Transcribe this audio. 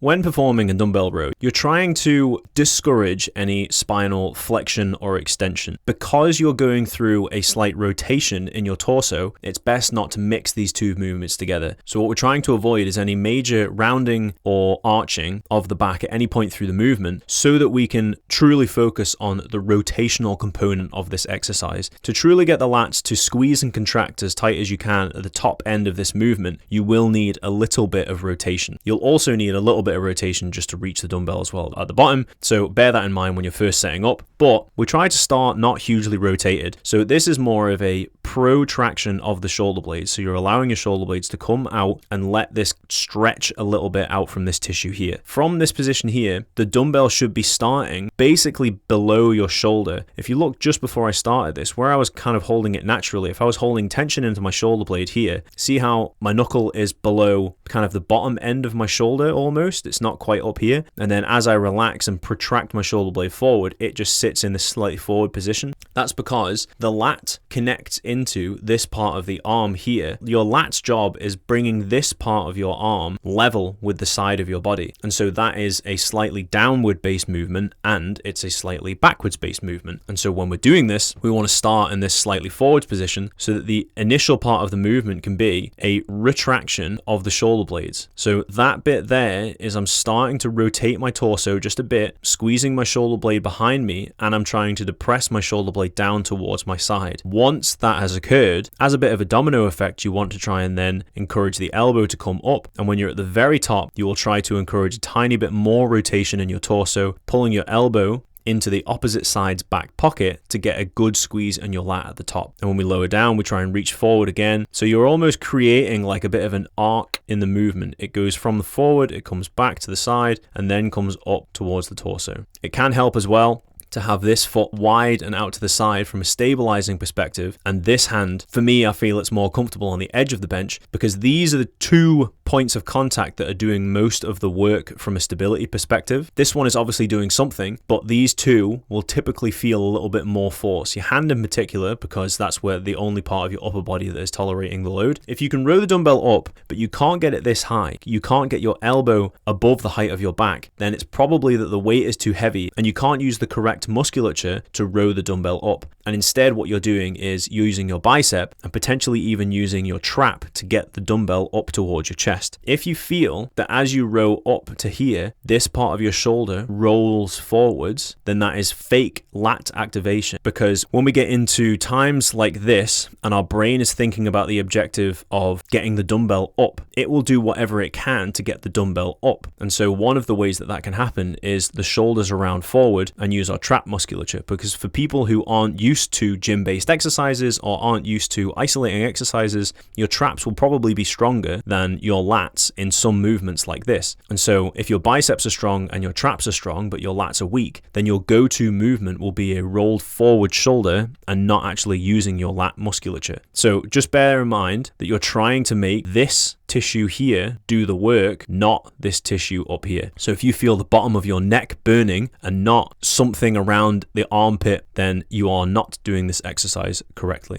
When performing a dumbbell row, you're trying to discourage any spinal flexion or extension. Because you're going through a slight rotation in your torso, it's best not to mix these two movements together. So what we're trying to avoid is any major rounding or arching of the back at any point through the movement, so that we can truly focus on the rotational component of this exercise. To truly get the lats to squeeze and contract as tight as you can at the top end of this movement, you will need a little bit of rotation. You'll also need a little bit of rotation just to reach the dumbbell as well at the bottom, so bear that in mind when you're first setting up. But we try to start not hugely rotated, so this is more of a protraction of the shoulder blades. So you're allowing your shoulder blades to come out and let this stretch a little bit out from this tissue here. From this position here, the dumbbell should be starting basically below your shoulder. If you look just before I started this, where I was kind of holding it naturally, if I was holding tension into my shoulder blade here, see how my knuckle is below kind of the bottom end of my shoulder almost? It's not quite up here. And then as I relax and protract my shoulder blade forward, it just sits in this slightly forward position. That's because the lat connects into this part of the arm here. Your lat's job is bringing this part of your arm level with the side of your body. And so that is a slightly downward based movement, and it's a slightly backwards based movement. And so when we're doing this, we want to start in this slightly forward position so that the initial part of the movement can be a retraction of the shoulder blades. So that bit there is I'm starting to rotate my torso just a bit, squeezing my shoulder blade behind me, and I'm trying to depress my shoulder blade down towards my side. Once that has occurred, as a bit of a domino effect, you want to try and then encourage the elbow to come up. And when you're at the very top, you will try to encourage a tiny bit more rotation in your torso, pulling your elbow into the opposite side's back pocket to get a good squeeze on your lat at the top. And when we lower down, we try and reach forward again. So you're almost creating like a bit of an arc in the movement. It goes from the forward, it comes back to the side, and then comes up towards the torso. It can help as well to have this foot wide and out to the side from a stabilizing perspective, and this hand, for me, I feel it's more comfortable on the edge of the bench, because these are the two points of contact that are doing most of the work from a stability perspective. This one is obviously doing something, but these two will typically feel a little bit more force. Your hand in particular, because that's where the only part of your upper body that is tolerating the load. If you can row the dumbbell up, but you can't get it this high, you can't get your elbow above the height of your back, then it's probably that the weight is too heavy and you can't use the correct musculature to row the dumbbell up. And instead what you're doing is you're using your bicep and potentially even using your trap to get the dumbbell up towards your chest. If you feel that as you row up to here, this part of your shoulder rolls forwards, then that is fake lat activation. Because when we get into times like this and our brain is thinking about the objective of getting the dumbbell up, it will do whatever it can to get the dumbbell up. And so one of the ways that that can happen is the shoulders are round forward and use our trap musculature. Because for people who aren't used to gym-based exercises or aren't used to isolating exercises, your traps will probably be stronger than your lats in some movements like this. And so if your biceps are strong and your traps are strong but your lats are weak, then your go-to movement will be a rolled forward shoulder and not actually using your lat musculature. So just bear in mind that you're trying to make this tissue here do the work, not this tissue up here. So if you feel the bottom of your neck burning and not something around the armpit, then you are not doing this exercise correctly.